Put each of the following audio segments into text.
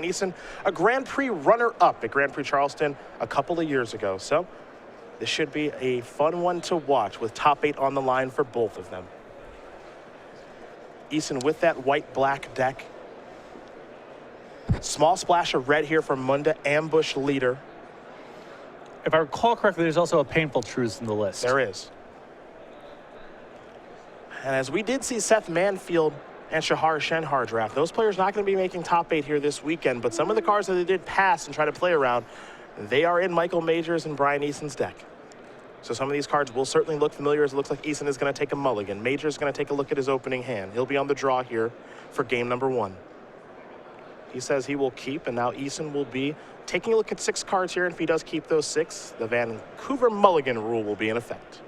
Eason, a Grand Prix runner-up at Grand Prix Charleston a couple of years ago. So this should be a fun one to watch with top 8 on the line for both of them. Eason with that white-black deck. Small splash of red here from Munda, ambush leader. If I recall correctly, there's also a painful truth in the list. There is. And as we did see Seth Manfield and Shahar Shenhar draft, those players not going to be making top 8 here this weekend, but some of the cards that they did pass and try to play around, they are in Michael Majors and Brian Eason's deck. So some of these cards will certainly look familiar, as it looks like Eason is going to take a mulligan. Majors is going to take a look at his opening hand. He'll be on the draw here for game number 1. He says he will keep, and now Eason will be taking a look at 6 cards here, and if he does keep those 6, the Vancouver mulligan rule will be in effect.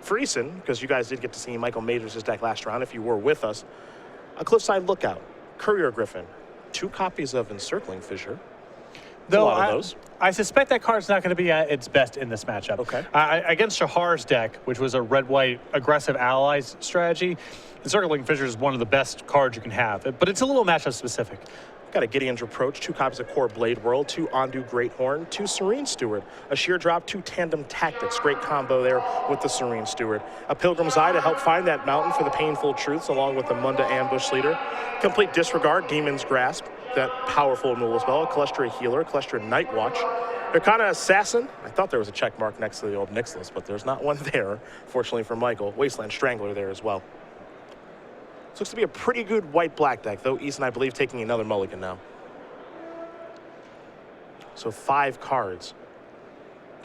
For Eason, because you guys did get to see Michael Majors' deck last round if you were with us, a Cliffside Lookout, Courier Griffin, 2 copies of Encircling Fissure. Though a lot of those. I suspect that card's not going to be at its best in this matchup. Okay. Against Shahar's deck, which was a red-white aggressive allies strategy, Encircling Fissure is one of the best cards you can have, but it's a little matchup specific. Got a Gideon's Reproach, 2 copies of Core Blade World, 2 Ondu Greathorn, 2 Serene Steward, a Sheer Drop, 2 Tandem Tactics. Great combo there with the Serene Steward. A Pilgrim's Eye to help find that mountain for the Painful Truths, along with the Munda Ambush Leader. Complete Disregard, Demon's Grasp, that powerful removal spell. Calestra Healer, Calestra Night Watch. Arcana Assassin. I thought there was a check mark next to the old Nyx list, but there's not one there, fortunately for Michael. Wasteland Strangler there as well. This looks to be a pretty good white-black deck, though Eason, I believe, taking another mulligan now. So 5 cards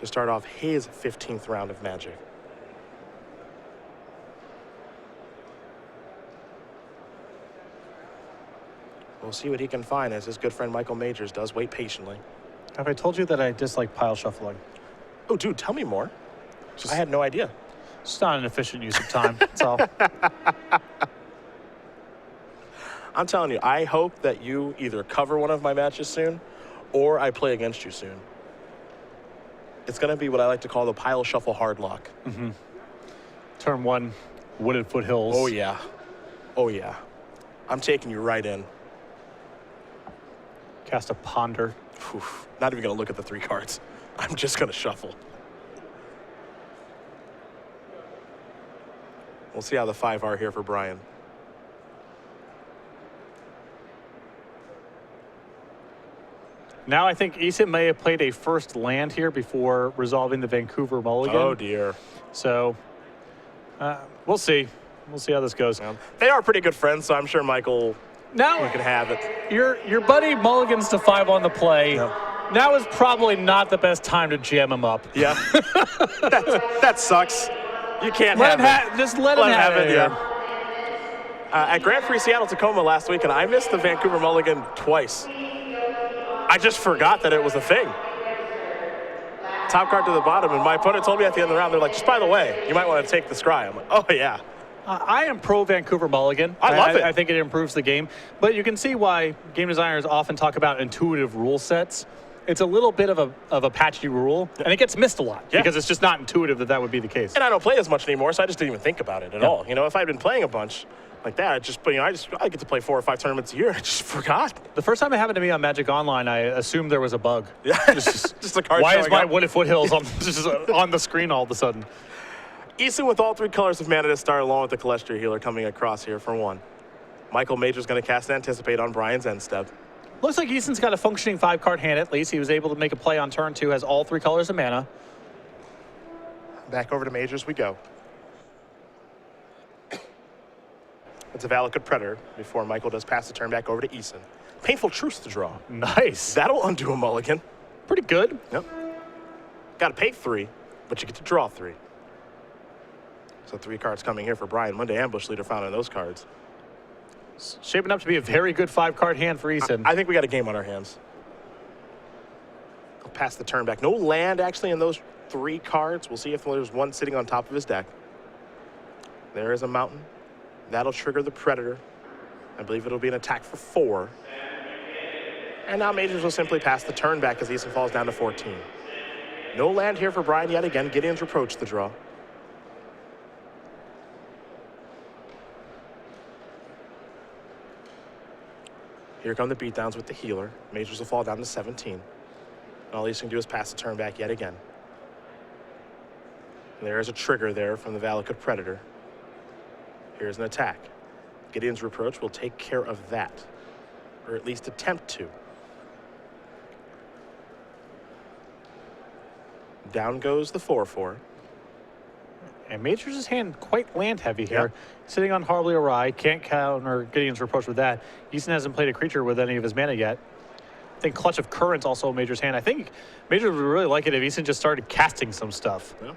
to start off his 15th round of Magic. We'll see what he can find as his good friend Michael Majors does wait patiently. Have I told you that I dislike pile shuffling? Oh, dude, tell me more. I had no idea. It's not an efficient use of time, that's all. I'm telling you, I hope that you either cover one of my matches soon or I play against you soon. It's going to be what I like to call the pile shuffle hard lock. Mm-hmm. Turn 1, Wooded Foothills. Oh, yeah. Oh, yeah. I'm taking you right in. Cast a Ponder. Oof. Not even going to look at the 3 cards. I'm just going to shuffle. We'll see how the 5 are here for Brian. Now I think Eason may have played a first land here before resolving the Vancouver mulligan. Oh, dear. So we'll see. We'll see how this goes. Yeah. They are pretty good friends, so I'm sure Michael can have it. Your buddy mulligans to 5 on the play. Yeah. Now is probably not the best time to jam him up. Yeah. that sucks. You can't have it. Just let him have it. Yeah. At Grand Prix Seattle Tacoma last week, and I missed the Vancouver mulligan twice. I just forgot that it was a thing. Top card to the bottom, and my opponent told me at the end of the round, they're like, just by the way, you might want to take the scry. I'm like, oh, yeah. I am pro Vancouver mulligan. I love it. I think it improves the game. But you can see why game designers often talk about intuitive rule sets. It's a little bit of a patchy rule, and it gets missed a lot because it's just not intuitive that would be the case. And I don't play as much anymore, so I just didn't even think about it at all. You know, if I'd been playing a bunch like that, I get to play 4 or 5 tournaments a year. I just forgot. The first time it happened to me on Magic Online, I assumed there was a bug. Yeah, just a card. Why is my up. Wooded Foothills on the screen all of a sudden? Eason with all 3 colors of mana to start, along with the Calestra Healer coming across here for 1. Michael Major's going to cast and Anticipate on Brian's end step. Looks like Eason's got a functioning 5-card hand at least. He was able to make a play on turn 2, has all 3 colors of mana. Back over to Majors we go. It's a Valakut Predator before Michael does pass the turn back over to Eason. Painful Truth to draw. Nice. That'll undo a mulligan. Pretty good. Yep. Got to pay 3, but you get to draw 3. So 3 cards coming here for Brian. Monday Ambush Leader found in those cards. It's shaping up to be a very good 5-card hand for Eason. I think we got a game on our hands. I'll pass the turn back. No land actually in those 3 cards. We'll see if there's one sitting on top of his deck. There is a mountain. That'll trigger the Predator. I believe it'll be an attack for 4. And now Majors will simply pass the turn back as Eason falls down to 14. No land here for Brian yet again. Gideon's Reproach the draw. Here come the beatdowns with the healer. Majors will fall down to 17. And all Eason can do is pass the turn back yet again. And there is a trigger there from the Valakut Predator. Here's an attack. Gideon's Reproach will take care of that, or at least attempt to. Down goes the 4/4. And Majors' hand quite land heavy here. Yep. Sitting on Horribly Awry, can't counter Gideon's Reproach with that. Eason hasn't played a creature with any of his mana yet. I think Clutch of Currents also Majors' hand. I think Majors would really like it if Eason just started casting some stuff. Yeah.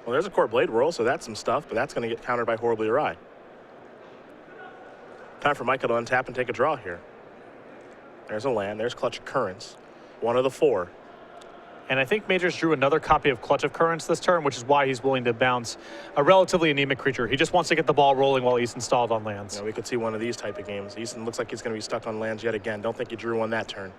Well, there's a Core Blade Whirl, so that's some stuff, but that's going to get countered by Horribly Awry. Time for Michael to untap and take a draw here. There's a land. There's Clutch of Currents. One of the 4. And I think Majors drew another copy of Clutch of Currents this turn, which is why he's willing to bounce a relatively anemic creature. He just wants to get the ball rolling while Eason stalled on lands. Yeah, we could see one of these type of games. Eason looks like he's going to be stuck on lands yet again. Don't think he drew one that turn.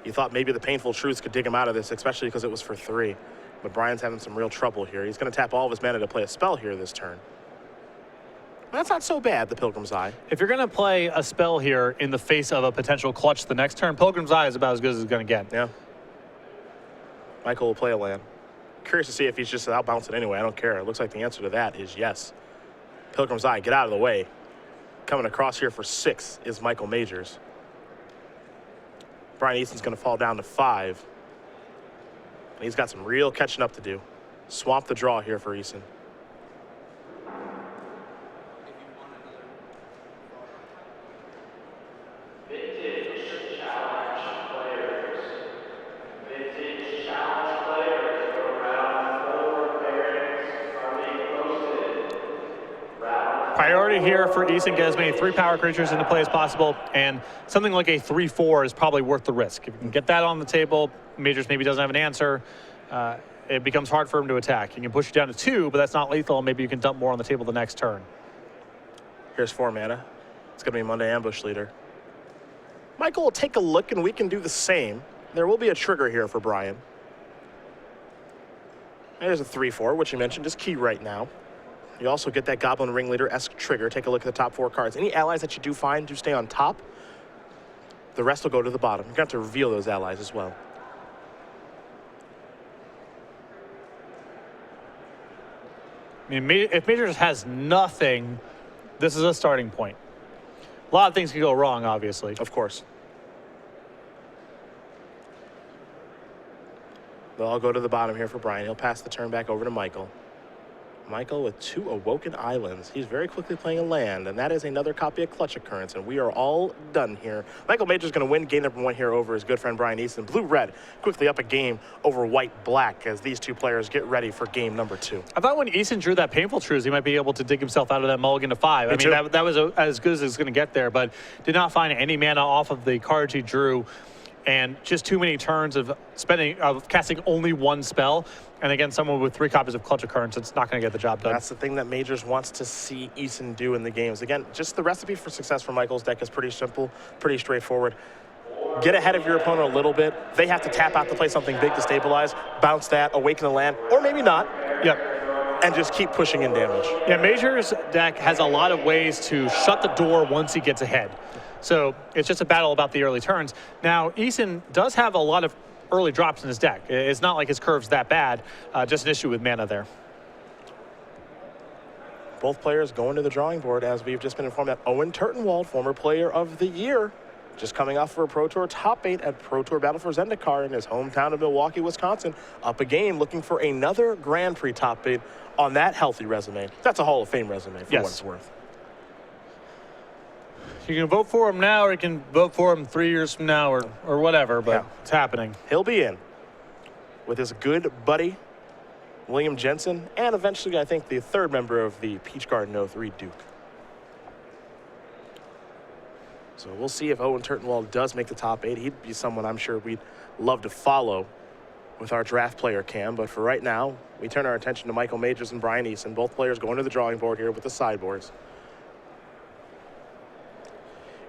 You thought maybe the Painful Truths could dig him out of this, especially because it was for 3. But Brian's having some real trouble here. He's going to tap all of his mana to play a spell here this turn. That's not so bad, the Pilgrim's Eye. If you're going to play a spell here in the face of a potential clutch the next turn, Pilgrim's Eye is about as good as it's going to get. Yeah. Michael will play a land. Curious to see if he's just out bouncing anyway. I don't care. It looks like the answer to that is yes. Pilgrim's Eye, get out of the way. Coming across here for 6 is Michael Majors. Brian Eason's going to fall down to 5. And he's got some real catching up to do. Swamp the draw here for Eason. Priority here for Eason, get as many 3-power creatures into play as possible, and something like a 3/4 is probably worth the risk. If you can get that on the table, Majors maybe doesn't have an answer, it becomes hard for him to attack. You can push it down to 2, but that's not lethal, and maybe you can dump more on the table the next turn. Here's 4 mana. It's going to be Monday Ambush Leader. Michael will take a look, and we can do the same. There will be a trigger here for Brian. There's a 3/4, which you mentioned is key right now. You also get that Goblin Ringleader-esque trigger. Take a look at the top 4 cards. Any allies that you do find do stay on top. The rest will go to the bottom. You're going to have to reveal those allies as well. I mean, if Majors has nothing, this is a starting point. A lot of things could go wrong, obviously. Of course. They'll all go to the bottom here for Brian. He'll pass the turn back over to Michael. Michael with 2 Awoken Islands. He's very quickly playing a land, and that is another copy of Clutch of Currents, and we are all done here. Michael Major's going to win game number 1 here over his good friend Brian Eason. Blue-Red quickly up a game over White-Black as these 2 players get ready for game number 2. I thought when Eason drew that Painful Truths, he might be able to dig himself out of that mulligan to 5. I mean, that was as good as it's going to get there, but did not find any mana off of the cards he drew, and just too many turns of casting only 1 spell. And again, someone with 3 copies of Clutch of Currents, it's not going to get the job done. That's the thing that Majors wants to see Eason do in the games. Again, just the recipe for success for Michael's deck is pretty simple, pretty straightforward. Get ahead of your opponent a little bit. They have to tap out to play something big to stabilize, bounce that, awaken the land, or maybe not. Yep. And just keep pushing in damage. Yeah, Major's deck has a lot of ways to shut the door once he gets ahead. So it's just a battle about the early turns. Now, Eason does have a lot of early drops in his deck. It's not like his curve's that bad, just an issue with mana there. Both players going to the drawing board, as we've just been informed that Owen Turtenwald, former player of the year, just coming off for a Pro Tour top 8 at Pro Tour Battle for Zendikar in his hometown of Milwaukee, Wisconsin, up a game looking for another Grand Prix top 8 on that healthy resume. That's a Hall of Fame resume for what it's worth. You can vote for him now, or you can vote for him 3 years from now, or whatever, but it's happening. He'll be in with his good buddy, William Jensen, and eventually, I think, the 3rd member of the Peach Garden 03, Duke. So we'll see if Owen Turtenwald does make the top 8. He'd be someone I'm sure we'd love to follow with our draft player cam. But for right now, we turn our attention to Michael Majors and Brian Eason, both players going to the drawing board here with the sideboards.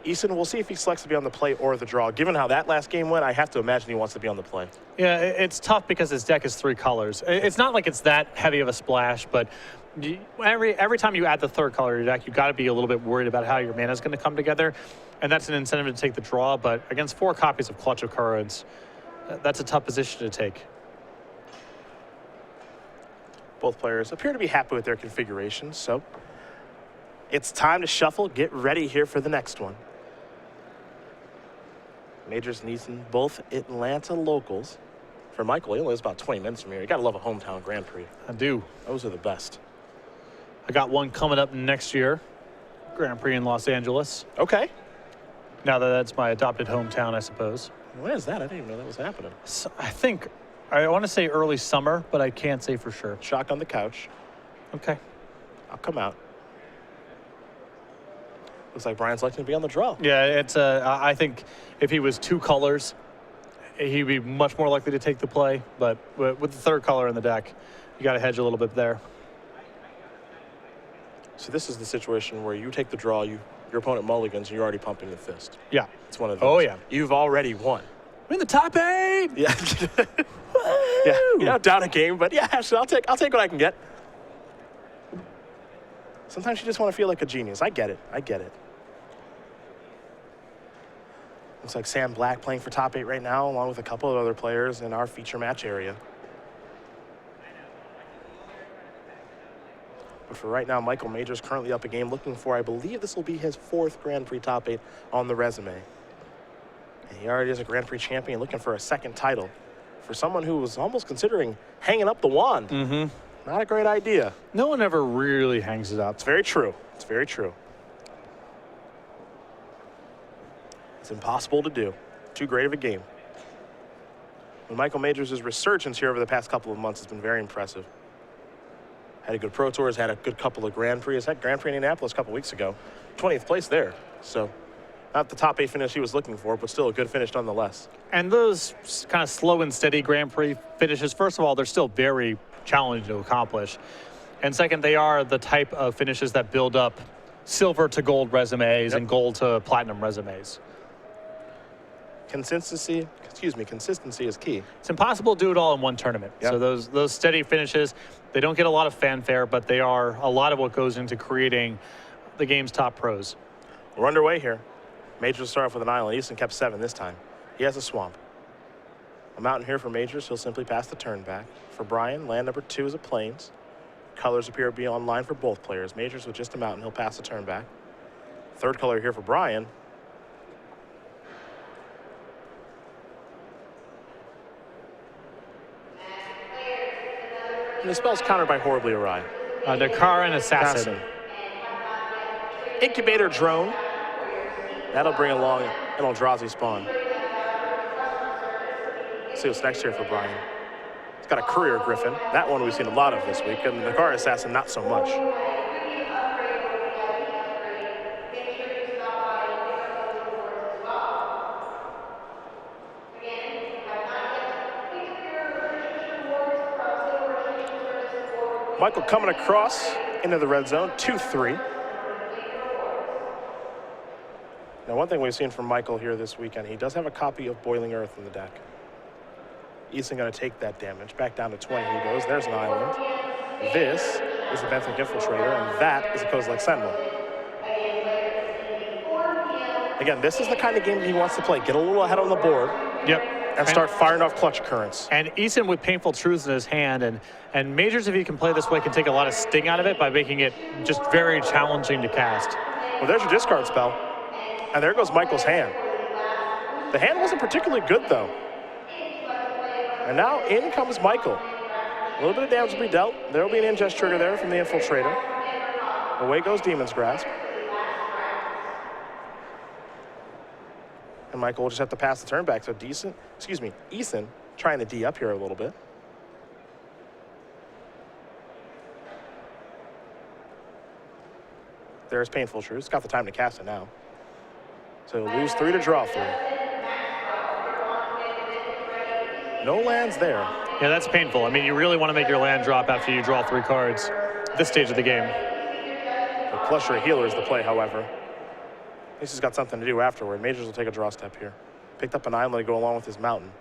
Eason, we'll see if he selects to be on the play or the draw. Given how that last game went, I have to imagine he wants to be on the play. Yeah, it's tough because his deck is 3 colors. It's not like it's that heavy of a splash, but every time you add the 3rd color to your deck, you got to be a little bit worried about how your mana is going to come together, and that's an incentive to take the draw. But against 4 copies of Clutch Occurrence, that's a tough position to take. Both players appear to be happy with their configurations, so it's time to shuffle. Get ready here for the next one. Majors and Eason, both Atlanta locals. For Michael, he only lives about 20 minutes from here. You got to love a hometown Grand Prix. I do. Those are the best. I got one coming up next year, Grand Prix in Los Angeles. Okay. Now that that's my adopted hometown, I suppose. When is that? I didn't even know that was happening. So I want to say early summer, but I can't say for sure. Shock on the couch. Okay. I'll come out. Looks like Brian's likely to be on the draw. Yeah, it's I think if he was 2 colors, he'd be much more likely to take the play. But with the 3rd color in the deck, you got to hedge a little bit there. So this is the situation where you take the draw, your opponent mulligans, and you're already pumping the fist. Yeah. It's one of those. Oh, yeah. You've already won. We're in the top 8! Yeah. Yeah. You know, down a game, but yeah, actually, I'll take what I can get. Sometimes you just want to feel like a genius. I get it. Looks like Sam Black playing for top 8 right now, along with a couple of other players in our feature match area. But for right now, Michael Majors currently up a game, looking for, I believe this will be his 4th Grand Prix top 8 on the resume. And he already is a Grand Prix champion, looking for a 2nd title. For someone who was almost considering hanging up the wand. Mm-hmm. Not a great idea. No one ever really hangs it up. It's very true. It's very true. It's impossible to do. Too great of a game. And Michael Majors' resurgence here over the past couple of months has been very impressive. Had a good Pro Tours, had a good couple of Grand Prix. Had Grand Prix Indianapolis a couple weeks ago. 20th place there. So not the top 8 finish he was looking for, but still a good finish nonetheless. And those kind of slow and steady Grand Prix finishes, first of all, they're still very challenging to accomplish. And second, they are the type of finishes that build up silver to gold resumes and gold to platinum resumes. Consistency is key. It's impossible to do it all in one tournament. Yep. So those steady finishes, they don't get a lot of fanfare, but they are a lot of what goes into creating the game's top pros. We're underway here. Majors start off with an island. Eason kept 7 this time. He has a swamp. A mountain here for Majors. He'll simply pass the turn back. For Brian, land number 2 is a plains. Colors appear to be online for both players. Majors with just a mountain. He'll pass the turn back. 3rd color here for Brian. And the spell's countered by Horribly Awry. Nakaran Assassin. Incubator Drone. That'll bring along an Eldrazi spawn. See what's next here for Brian. He's got a Courier Griffin. That one we've seen a lot of this week, and the Nakaran Assassin not so much. Michael coming across into the red zone, 2-3. Now, one thing we've seen from Michael here this weekend, he does have a copy of Boiling Earth in the deck. Eason going to take that damage. Back down to 20 he goes. There's an island. This is a Benthic Infiltrator, and that is a Kozilek Sentinel. Again, this is the kind of game that he wants to play. Get a little ahead on the board. Yep. And start firing off Clutch Currents. And Eason with Painful Truths in his hand, and Majors, if he can play this way, can take a lot of sting out of it by making it just very challenging to cast. Well, there's your discard spell. And there goes Michael's hand. The hand wasn't particularly good, though. And now in comes Michael. A little bit of damage to be dealt. There will be an ingest trigger there from the Infiltrator. Away goes Demon's Grasp. And Michael will just have to pass the turn back. So Eason trying to D up here a little bit. There's Painful Truths. Got the time to cast it now. So he'll lose 3 to draw 3. No lands there. Yeah, that's painful. I mean, you really want to make your land drop after you draw 3 cards at this stage of the game. The Plush or a Healer is the play, however. He's got something to do afterward. Majors will take a draw step here. Picked up an island to go along with his mountain.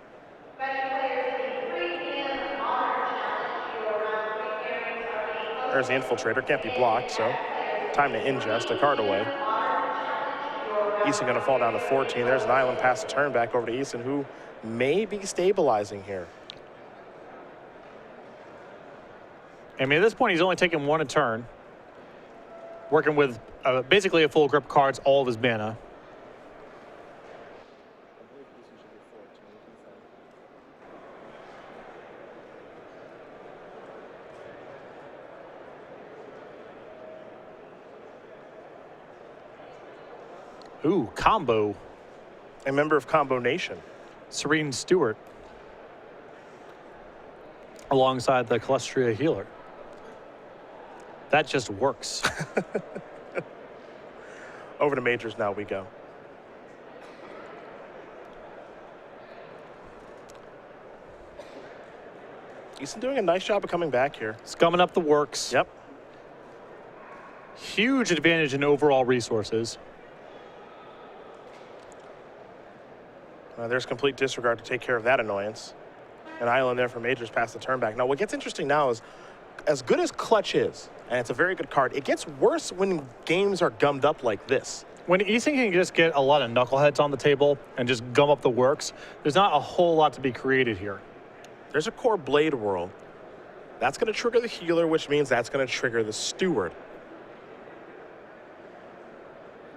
There's the infiltrator, can't be blocked, so time to ingest, a card away. Eason going to fall down to 14. There's an island pass the turn back over to Eason, who may be stabilizing here. I mean, at this point, he's only taking 1 a turn, working with basically a full grip cards, all of his mana. Ooh, combo. A member of Combo Nation. Serene Stewart. Alongside the Calestria Healer. That just works. Over to Majors now we go. Eason doing a nice job of coming back here. Scumming up the works. Yep. Huge advantage in overall resources. There's complete disregard to take care of that annoyance. An island there for Majors past the turn back. Now, what gets interesting now is, as good as Clutch is, and it's a very good card, it gets worse when games are gummed up like this. When Eason can just get a lot of knuckleheads on the table and just gum up the works, there's not a whole lot to be created here. There's a core Blade World. That's going to trigger the healer, which means that's going to trigger the Steward.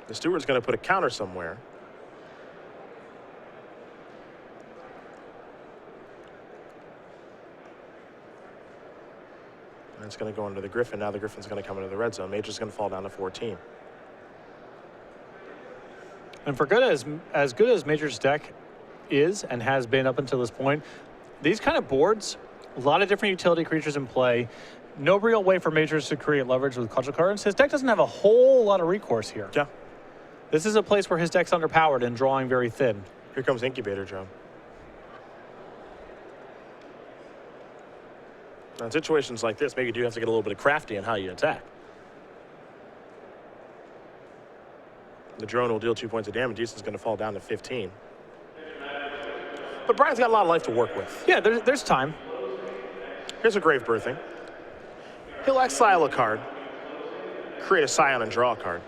The Steward's going to put a counter somewhere. And it's going to go into the Griffin. Now the Griffin's going to come into the red zone. Major's going to fall down to 14. And for as good as Major's deck is and has been up until this point, these kind of boards, a lot of different utility creatures in play, no real way for Majors to create leverage with cudgel cards. His deck doesn't have a whole lot of recourse here. Yeah. This is a place where his deck's underpowered and drawing very thin. Here comes Incubator Drone. Now, in situations like this, maybe you do have to get a little bit of crafty in how you attack. The drone will deal 2 points of damage. Eason's going to fall down to 15. But Brian's got a lot of life to work with. Yeah, there's time. Here's a Grave Birthing. He'll exile a card, create a Scion, and draw a card.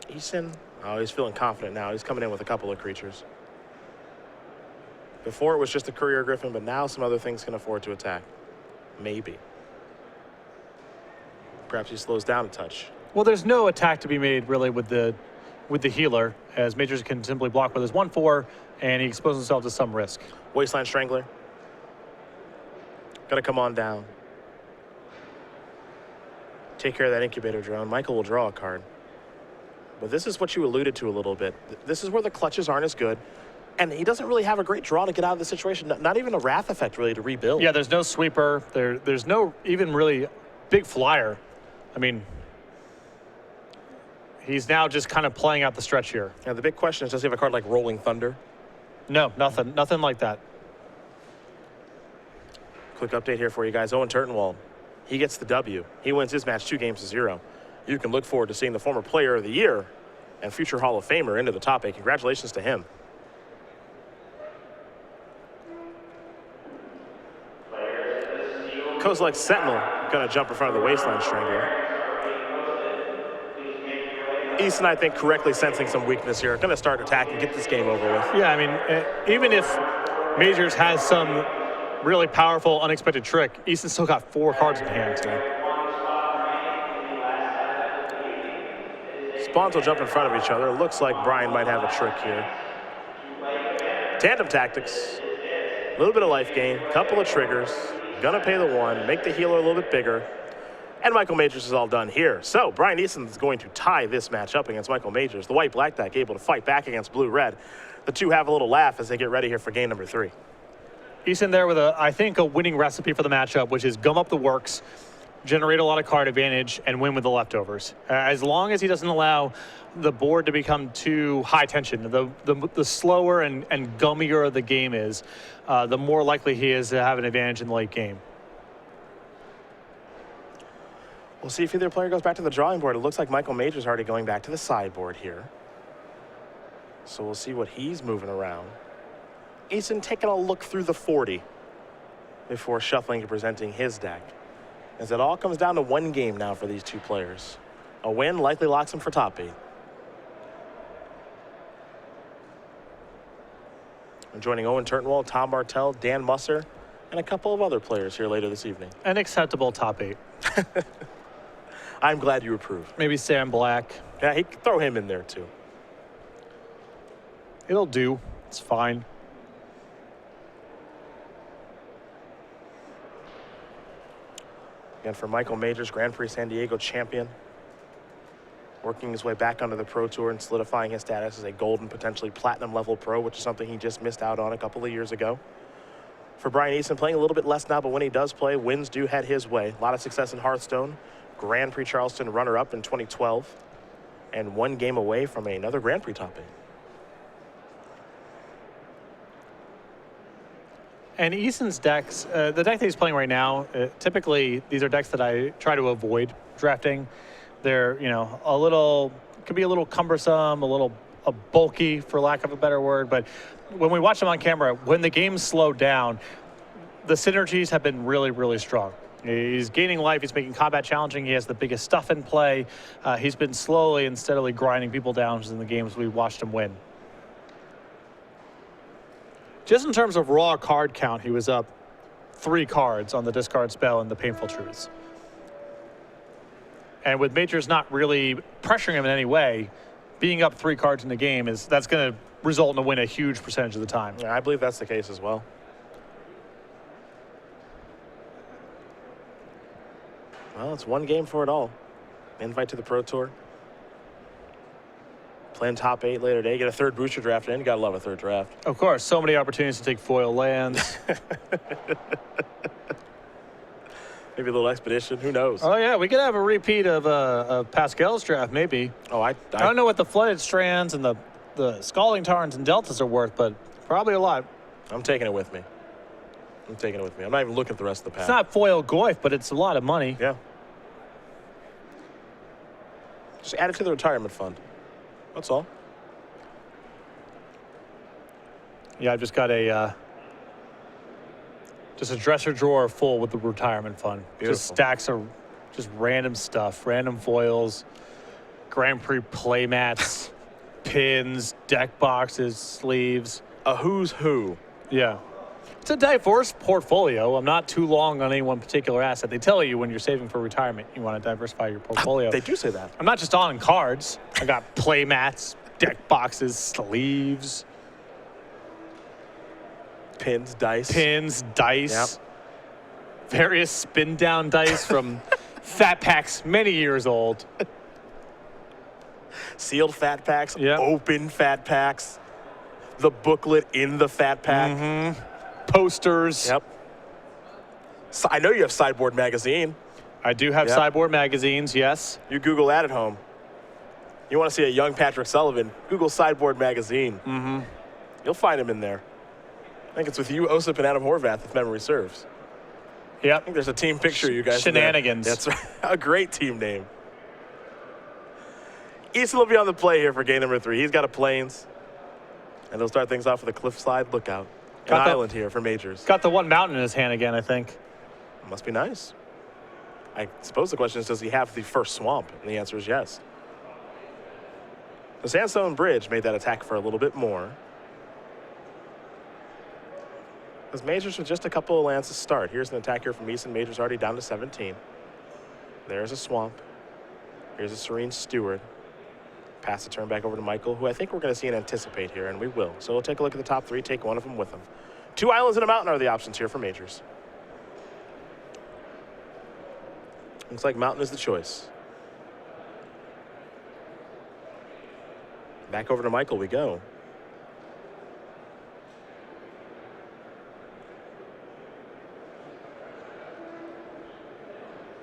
Eason, oh, he's feeling confident now. He's coming in with a couple of creatures. Before it was just a Courier Griffin, but now some other things can afford to attack. Maybe. Perhaps he slows down a touch. Well, there's no attack to be made really with the healer, as Majors can simply block with his 1/4, and he exposes himself to some risk. Wasteland Strangler. Gotta come on down. Take care of that Incubator Drone. Michael will draw a card. But this is what you alluded to a little bit. This is where the clutches aren't as good. And he doesn't really have a great draw to get out of the situation. Not even a Wrath effect, really, to rebuild. Yeah, there's no sweeper. There's no even really big flyer. I mean, he's now just kind of playing out the stretch here. Yeah, the big question is, does he have a card like Rolling Thunder? No, nothing like that. Quick update here for you guys. Owen Turtenwald, he gets the W. He wins his match 2-0. You can look forward to seeing the former Player of the Year and future Hall of Famer into the top 8. Congratulations to him. Kozilek Sentinel going to jump in front of the Wasteland Strangler. Eason, I think, correctly sensing some weakness here. Going to start attacking, get this game over with. Yeah, I mean, even if Majors has some really powerful, unexpected trick, Eason's still got 4 cards in hand. Spawns will jump in front of each other. Looks like Brian might have a trick here. Tandem tactics. A little bit of life gain, couple of triggers. Gonna pay the 1, make the healer a little bit bigger. And Michael Majors is all done here. So Brian Eason is going to tie this match up against Michael Majors. The white-black deck able to fight back against blue-red. The two have a little laugh as they get ready here for game number 3. Eason there with, I think, a winning recipe for the matchup, which is gum up the works, generate a lot of card advantage, and win with the leftovers. As long as he doesn't allow the board to become too high tension, the slower and gummier the game is, the more likely he is to have an advantage in the late game. We'll see if either player goes back to the drawing board. It looks like Michael Majors already going back to the sideboard here. So we'll see what he's moving around. Eason taking a look through the 40 before shuffling and presenting his deck. As it all comes down to one game now for these two players. A win likely locks him for top 8. And joining Owen Turtenwald, Tom Martell, Dan Musser, and a couple of other players here later this evening. An acceptable top 8. I'm glad you approve. Maybe Sam Black. Yeah, he could throw him in there too. It'll do. It's fine. And for Michael Majors, Grand Prix San Diego champion, working his way back onto the Pro Tour and solidifying his status as a gold and potentially platinum level pro, which is something he just missed out on a couple of years ago. For Brian Eason, playing a little bit less now, but when he does play, wins do head his way. A lot of success in Hearthstone, Grand Prix Charleston runner-up in 2012, and one game away from another Grand Prix top 8. And Eason's decks, the deck that he's playing right now, typically these are decks that I try to avoid drafting. They're, you know, could be a little cumbersome, a little bulky, for lack of a better word. But when we watch them on camera, when the game's slowed down, the synergies have been really, really strong. He's gaining life. He's making combat challenging. He has the biggest stuff in play. He's been slowly and steadily grinding people down in the games we watched him win. Just in terms of raw card count, he was up 3 cards on the discard spell and the Painful Truths. And with Majors not really pressuring him in any way, being up 3 cards in the game that's going to result in a win a huge percentage of the time. Yeah, I believe that's the case as well. Well, it's one game for it all. Invite to the Pro Tour. Playing top 8 later today. Get a 3rd booster draft in. You gotta love a 3rd draft. Of course, so many opportunities to take foil lands. Maybe a little expedition. Who knows? Oh yeah, we could have a repeat of Pascal's draft, maybe. Oh, I don't know what the Flooded Strands and the Scalding Tarns and Deltas are worth, but probably a lot. I'm taking it with me. I'm taking it with me. I'm not even looking at the rest of the pack. It's not foil Goyf, but it's a lot of money. Yeah. Just add it to the retirement fund. That's all. Yeah, I've just got a dresser drawer full with the retirement fund. Beautiful. Just stacks of just random stuff, random foils, Grand Prix playmats, pins, deck boxes, sleeves. A who's who. Yeah. It's a diverse portfolio. I'm not too long on any one particular asset. They tell you when you're saving for retirement, you want to diversify your portfolio. They do say that. I'm not just on cards. I got play mats, deck boxes, sleeves. Pins, dice. Yep. Various spin down dice from fat packs many years old. Sealed fat packs, yep. Open fat packs, the booklet in the fat pack. Mm-hmm. Posters. Yep. So I know you have Sideboard magazine. I do have Sideboard magazines, yes. You Google that at home. You want to see a young Patrick Sullivan, Google Sideboard magazine. Mm-hmm. You'll find him in there. I think it's with you, Osip, and Adam Horvath, if memory serves. Yep. I think there's a team picture of you guys. Shenanigans. That's right. A great team name. Eason will be on the play here for game number 3. He's got a Plains. And he'll start things off with a Cliffside Lookout. An island here for Majors. Got the one mountain in his hand again, I think. Must be nice. I suppose the question is, does he have the first swamp? And the answer is yes. The Sandstone Bridge made that attack for a little bit more. As Majors with just a couple of lands to start. Here's an attack here from Eason. Majors already down to 17. There's a swamp. Here's a Serene Steward. Pass the turn back over to Michael, who I think we're going to see and anticipate here, and we will. So we'll take a look at the top 3, take one of them with him. 2 islands and a mountain are the options here for Majors. Looks like mountain is the choice. Back over to Michael we go.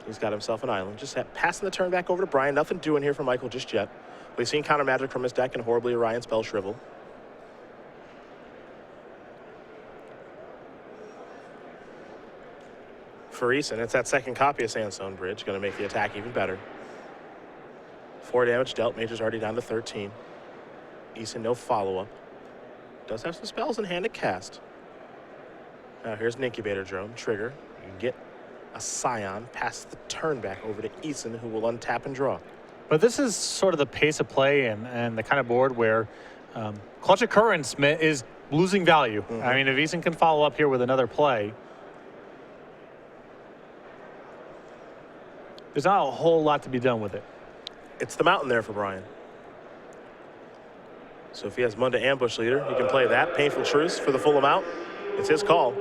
He's got himself an island. Just passing the turn back over to Brian. Nothing doing here for Michael just yet. We've seen counter magic from his deck and horribly Orion spell shrivel. For Eason, it's that second copy of Sandstone Bridge. Going to make the attack even better. 4 damage dealt. Major's already down to 13. Eason, no follow-up. Does have some spells in hand to cast. Now here's an incubator drone. Trigger. You can get a Scion. Pass the turn back over to Eason, who will untap and draw. But this is sort of the pace of play and the kind of board where Clutch Occurrence is losing value. I mean, if Eason can follow up here with another play, there's not a whole lot to be done with it. It's the mountain there for Brian. So if he has Munda Ambush Leader, he can play that. Painful Truce for the full amount. It's his call.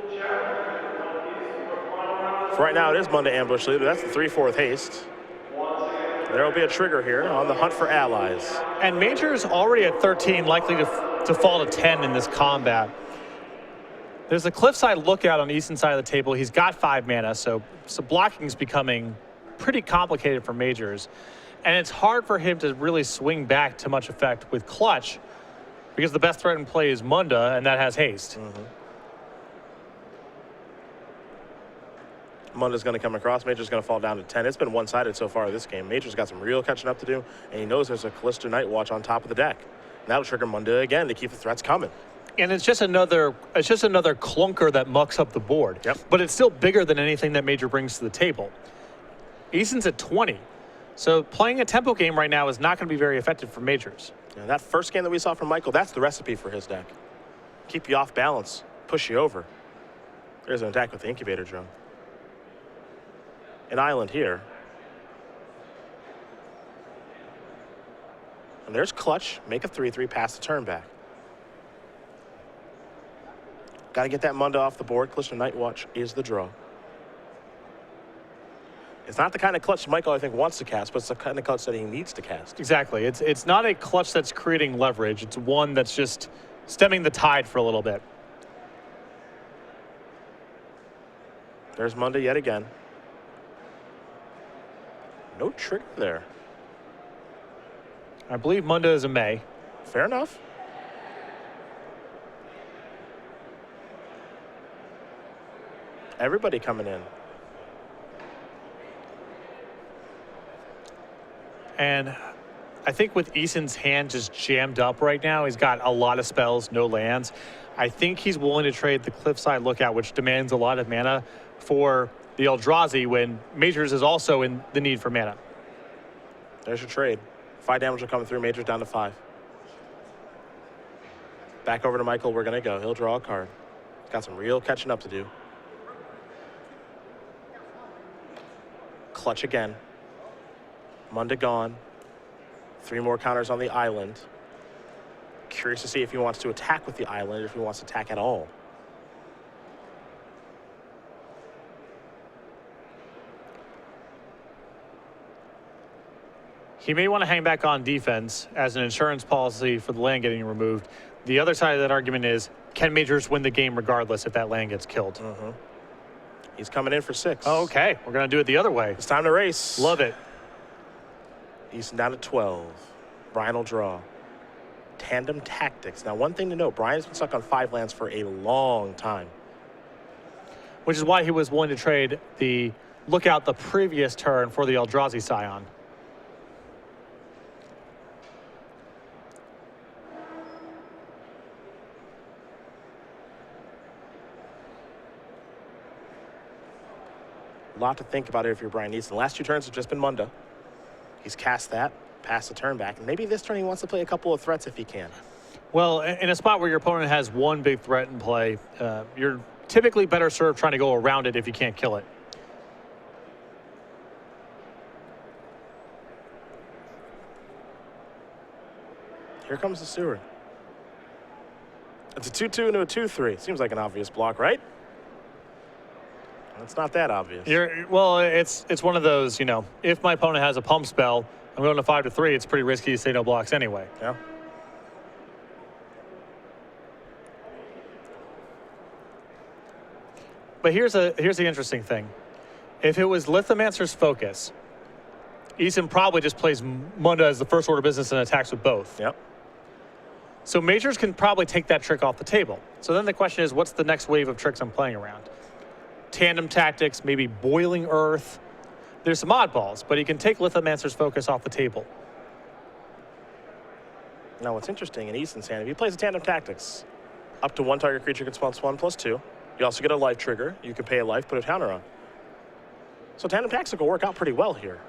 For right now, it is Munda Ambush Leader. That's the 3/4 haste. There will be a trigger here on the hunt for allies. And Major's already at 13, likely to fall to 10 in this combat. There's a cliffside lookout on the eastern side of the table. He's got 5 mana, so blocking is becoming pretty complicated for Majors. And it's hard for him to really swing back to much effect with Clutch because the best threat in play is Munda, and that has haste. Munda's going to come across. Major's going to fall down to 10. It's been one-sided so far this game. Major's got some real catching up to do, and he knows there's a Callisto Nightwatch on top of the deck. And that'll trigger Munda again to keep the threats coming. And it's just another clunker that mucks up the board. Yep. But it's still bigger than anything that Major brings to the table. Eason's at 20. So playing a tempo game right now is not going to be very effective for Majors. And that first game that we saw from Michael, that's the recipe for his deck. Keep you off balance, push you over. There's an attack with the incubator drone. An island here. And there's Clutch, make a 3/3, pass the turn back. Got to get that Munda off the board. Callisto Nightwatch is the draw. It's not the kind of Clutch Michael, I think, wants to cast, but it's the kind of Clutch that he needs to cast. Exactly. It's not a Clutch that's creating leverage. It's one that's just stemming the tide for a little bit. There's Munda yet again. No trigger there. I believe Munda is a May. Fair enough. Everybody coming in. And I think with Eason's hand just jammed up right now, he's got a lot of spells, no lands. I think he's willing to trade the Cliffside Lookout, which demands a lot of mana, for the Eldrazi when Majors is also in the need for mana. There's your trade. 5 damage will come through. Major's down to 5. Back over to Michael. We're going to go. He'll draw a card. Got some real catching up to do. Clutch again. Munda gone. 3 more counters on the island. Curious to see if he wants to attack with the island or if he wants to attack at all. He may want to hang back on defense as an insurance policy for the land getting removed. The other side of that argument is, can Majors win the game regardless if that land gets killed? He's coming in for 6. Oh, okay, we're going to do it the other way. It's time to race. Love it. Eason down to 12. Brian will draw. Tandem Tactics. Now, one thing to note, Brian's been stuck on 5 lands for a long time. Which is why he was willing to trade the Lookout the previous turn for the Eldrazi Scion. A lot to think about here if you're Brian Eason. The last 2 turns have just been Munda. He's cast that, passed the turn back, and maybe this turn he wants to play a couple of threats if he can. Well, in a spot where your opponent has one big threat in play, you're typically better served trying to go around it if you can't kill it. Here comes the sewer. It's a 2/2 into a 2/3. Seems like an obvious block, right? It's not that obvious. Well, it's one of those, you know, if my opponent has a pump spell, I'm going to 5/3. It's pretty risky to say no blocks anyway. Yeah. But here's the interesting thing. If it was Lithomancer's focus, Eason probably just plays Munda as the first order of business and attacks with both. Yep. So Majors can probably take that trick off the table. So then the question is, what's the next wave of tricks I'm playing around? Tandem tactics, maybe Boiling Earth. There's some oddballs, but he can take Lithomancer's focus off the table. Now, what's interesting in Eason's hand, if he plays a tandem tactics, up to one target creature gets +1/+2. You also get a life trigger. You can pay a life, put a counter on. So tandem tactics will work out pretty well here.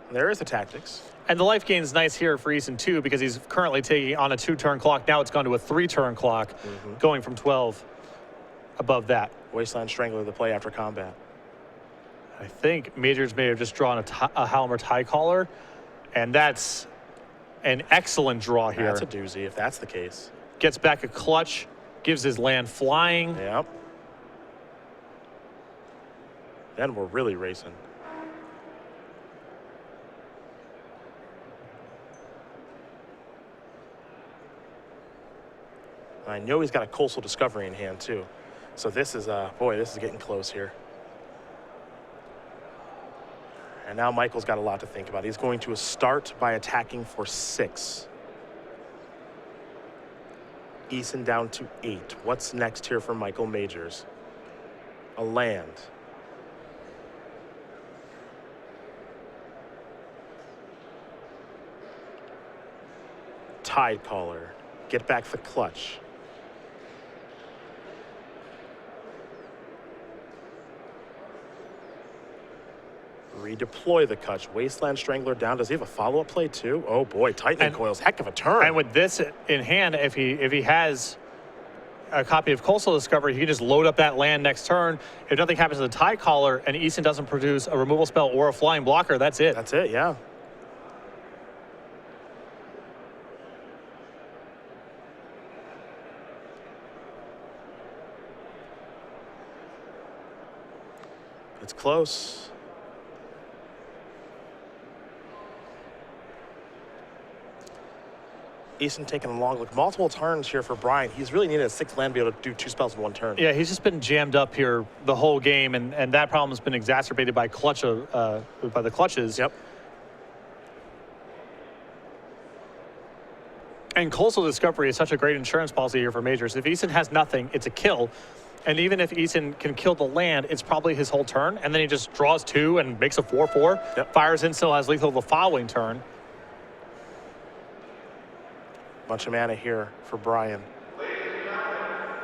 And there is the tactics. And the life gain is nice here for Eason, too, because he's currently taking on a 2-turn clock. Now it's gone to a 3-turn clock, going from 12 above that. Wasteland Strangler, the play after combat. I think Majors may have just drawn a Halmer Tie Caller, and that's an excellent draw here. That's a doozy if that's the case. Gets back a clutch, gives his land flying. Yep. Then we're really racing. I know he's got a Coastal Discovery in hand too. So this is, boy, this is getting close here. And now Michael's got a lot to think about. He's going to start by attacking for 6. Eason down to 8. What's next here for Michael Majors? A land. Tide Caller. Get back the clutch. Redeploy the clutch. Wasteland Strangler down. Does he have a follow-up play too? Oh boy, Tightening Coils. Heck of a turn. And with this in hand, if he has a copy of Coastal Discovery, he can just load up that land next turn. If nothing happens to the Tie Caller and Eason doesn't produce a removal spell or a flying blocker, that's it. That's it, yeah. It's close. Eason taking a long look. Multiple turns here for Brian. He's really needed a 6th land to be able to do 2 spells in 1 turn. Yeah, he's just been jammed up here the whole game, and that problem has been exacerbated by by the clutches. Yep. And Coastal Discovery is such a great insurance policy here for Majors. If Eason has nothing, it's a kill. And even if Eason can kill the land, it's probably his whole turn, and then he just draws 2 and makes a 4/4. Yep. Fires in, still has lethal the following turn. Bunch of mana here for Brian.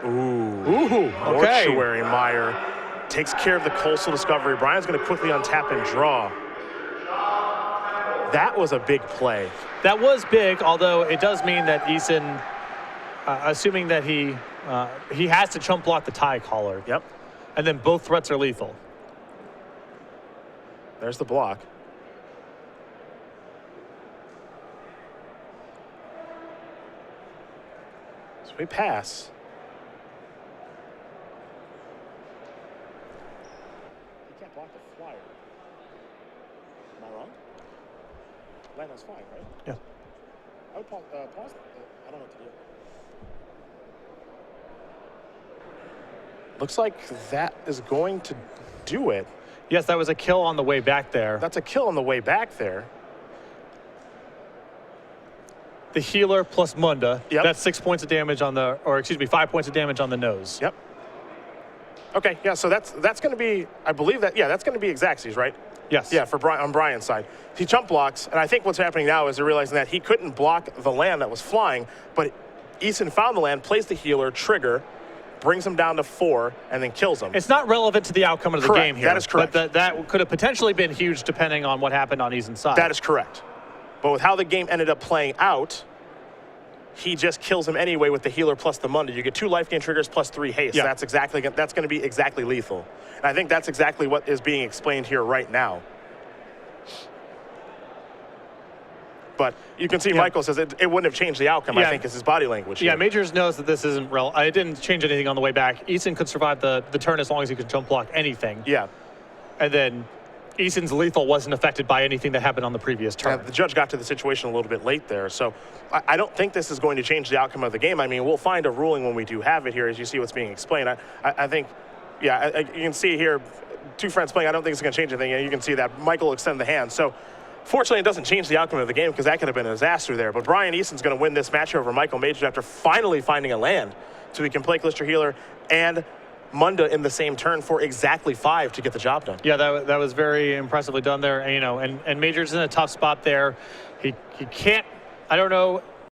Ooh, okay. Mortuary Mire takes care of the Coastal Discovery. Brian's going to quickly untap and draw. That was a big play. That was big, although it does mean that Eason, assuming that he has to chump block the Tie Caller. Yep. And then both threats are lethal. There's the block. So we pass. You can't block the flyer. Am I wrong? Land was fine, right? Yeah. I would pause. I don't know what to do. Looks like that is going to do it. Yes, that was a kill on the way back there. That's a kill on the way back there. The healer plus Munda. Yep. That's 6 points of damage on the, or excuse me, 5 points of damage on the nose. Yep. Okay, yeah, so that's going to be, I believe that, yeah, that's going to be Xaxes, right? Yes. Yeah, for on Brian's side. He chump blocks, and I think what's happening now is they're realizing that he couldn't block the land that was flying, but Eason found the land, plays the healer, trigger, brings him down to 4, and then kills him. It's not relevant to the outcome of the Correct. game here. That is correct. But that could have potentially been huge depending on what happened on Eason's side. That is correct. But with how the game ended up playing out, he just kills him anyway with the healer plus the Munda. You get 2 life gain triggers plus 3 haste. Yeah. That's going to be exactly lethal. And I think that's exactly what is being explained here right now. But you can see Michael says it wouldn't have changed the outcome, I think, is his body language. Yeah, here. Majors knows that this isn't real. It didn't change anything on the way back. Eason could survive the turn as long as he could jump block anything. Yeah. And then Eason's lethal wasn't affected by anything that happened on the previous turn. The judge got to the situation a little bit late there. So I don't think this is going to change the outcome of the game. I mean, we'll find a ruling when we do have it here as you see what's being explained. I think, yeah, you can see here, two friends playing, I don't think it's going to change anything. And you can see that Michael extended the hand. So fortunately, it doesn't change the outcome of the game because that could have been a disaster there. But Brian Eason's going to win this match over Michael Major after finally finding a land. So he can play Glister Healer and Munda in the same turn for exactly 5 to get the job done. Yeah, that was very impressively done there. And, and Major's in a tough spot there. He can't, I don't know